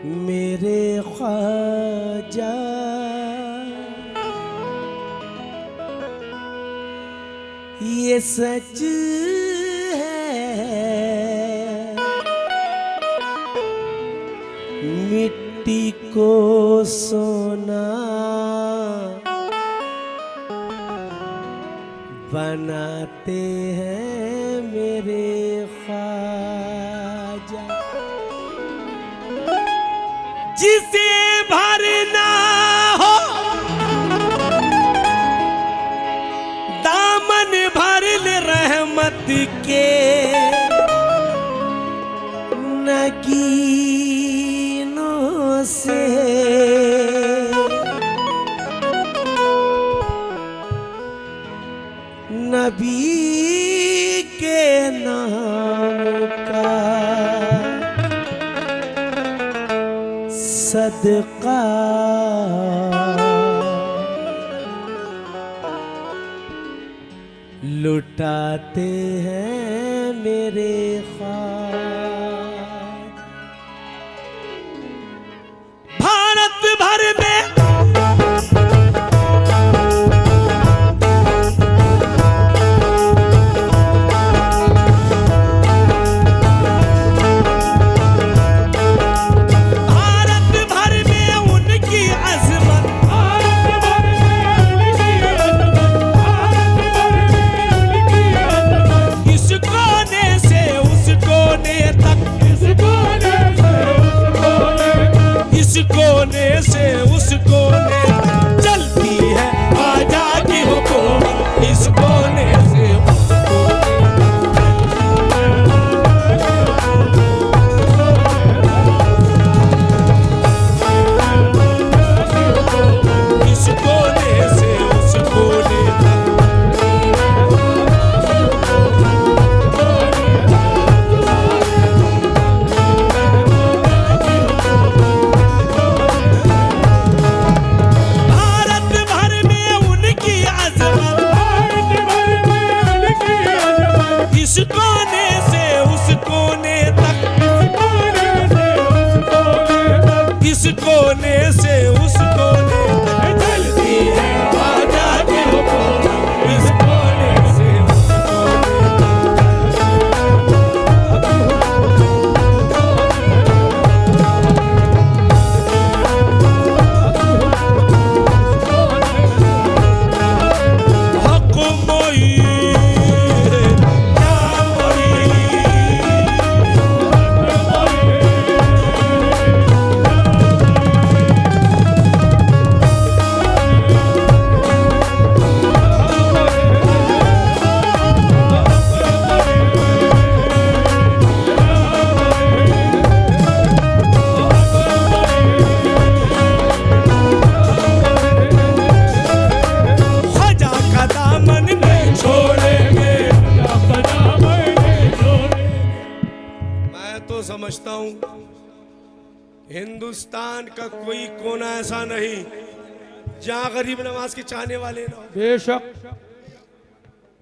मेरे ख्वाजा ये सच है मिट्टी को सोना बनाते हैं मेरे ख्वाजा। जिसे भरना हो दामन भर ले रहमत के नगीनों से। नबी के नाम का सदका लुटाते हैं मेरे ख्वाजा। भारत भर में कोने से उस कोने चलती है आजादी हुकूमत। इस कोने से उस कोने इस कोने से उस कोने इस कोने से उस कोने तक इस कोने से उस कोने तक चलती है आजादी हुकूमत। इस कोने से उस समझता हूं हिंदुस्तान का कोई कोना ऐसा नहीं जहां गरीब नवाज के चाहने वाले ना हो। बेशक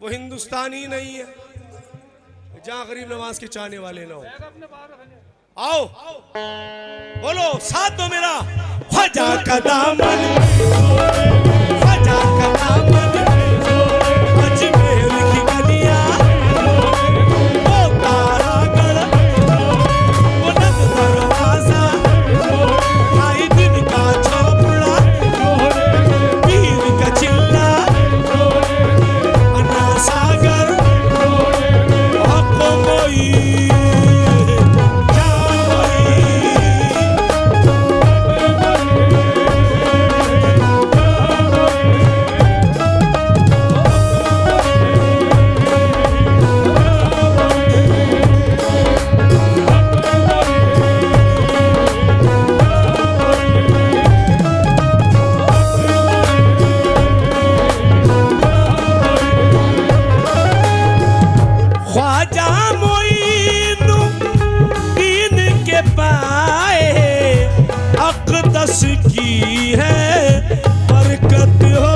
वो हिंदुस्तान ही नहीं है जहां गरीब नवाज के चाहने वाले ना हो। आओ बोलो साथ दो मेरा। ख्वाजा का दामन ख्वाजा का दामन अजमेर की गलियां वो तारागढ़ वो नंद दरवाजा भाई दिन का चौपड़ा पीर का चिल्ला अन्ना सागर हको मोई की है बरकत हो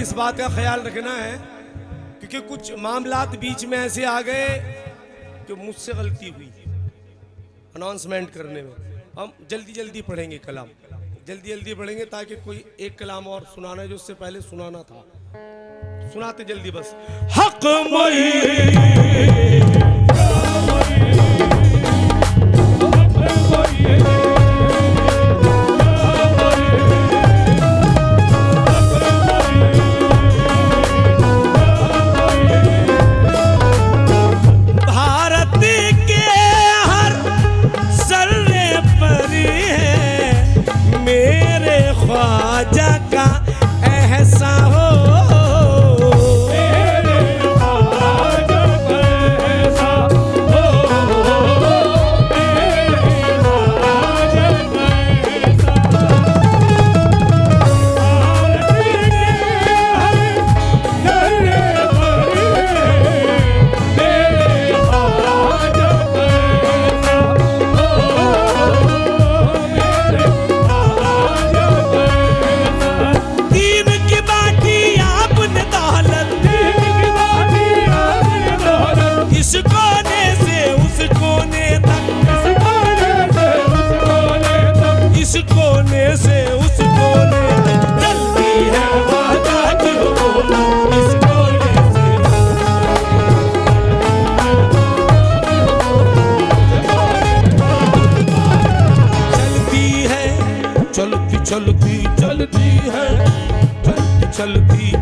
इस बात का ख्याल रखना है क्योंकि कुछ मामलात बीच में ऐसे आ गए कि मुझसे गलती हुई अनाउंसमेंट करने में। हम जल्दी जल्दी पढ़ेंगे कलाम, जल्दी जल्दी पढ़ेंगे ताकि कोई एक कलाम और सुनाना है जो उससे पहले सुनाना था, सुनाते जल्दी बस। हक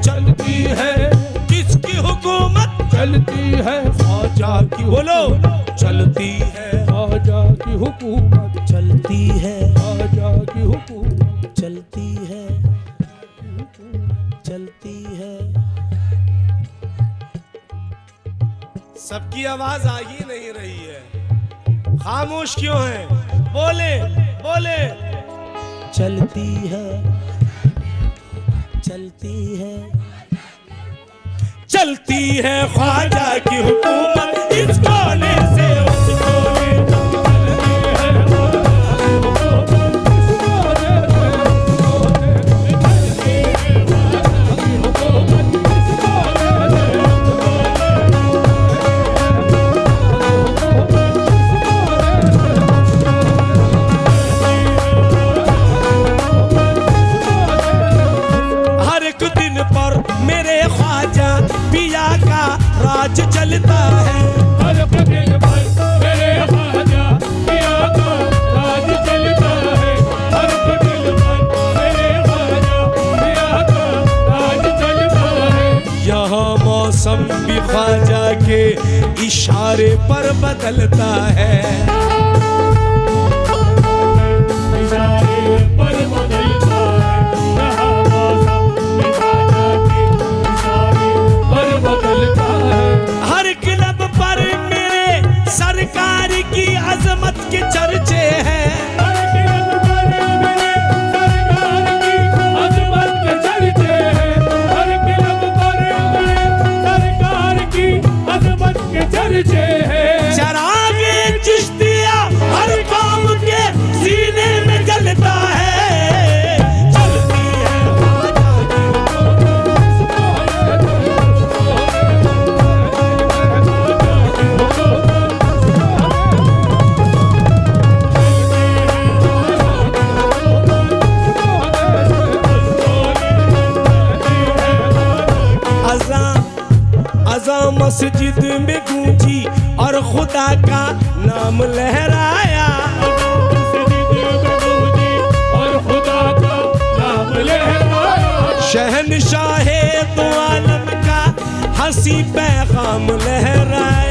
चलती है, किसकी हुकूमत चलती है, ख्वाजा की बोलो चलती है, ख्वाजा की हुकूमत चलती है, ख्वाजा की हुकूमत चलती है, चलती है। सबकी आवाज आ ही नहीं रही है, खामोश क्यों है? बोले बोले। चलती है, चलती है, चलती है ख्वाजा की हुकूमत इस कोने से उस कोने तक। राज चलता है, हर दिल पर मेरे ख्वाजा पिया का राज चलता है, हर दिल पर मेरे ख्वाजा पिया का राज चलता है। यहाँ मौसम भी ख्वाजा के इशारे पर बदलता है, इशारे पर बदलता है, यहाँ मौसम भी ख्वाजा के इशारे पर बदलता है। सरकार की अजमत के चर्चे हैं, हर किरण पर मेरे सरकार की अजमत के चर्चे हैं, हर किरण पर मेरे सरकार की अजमत के चर्चे हैं। चरागे चिश्तिया हर काम के सीने में जलता है, चलती है मस्जिद में गूंजी और खुदा का नाम लहराया, और खुदा का नाम लहराया। शहनशाहे दो आलम का हंसी पैगाम लहराया।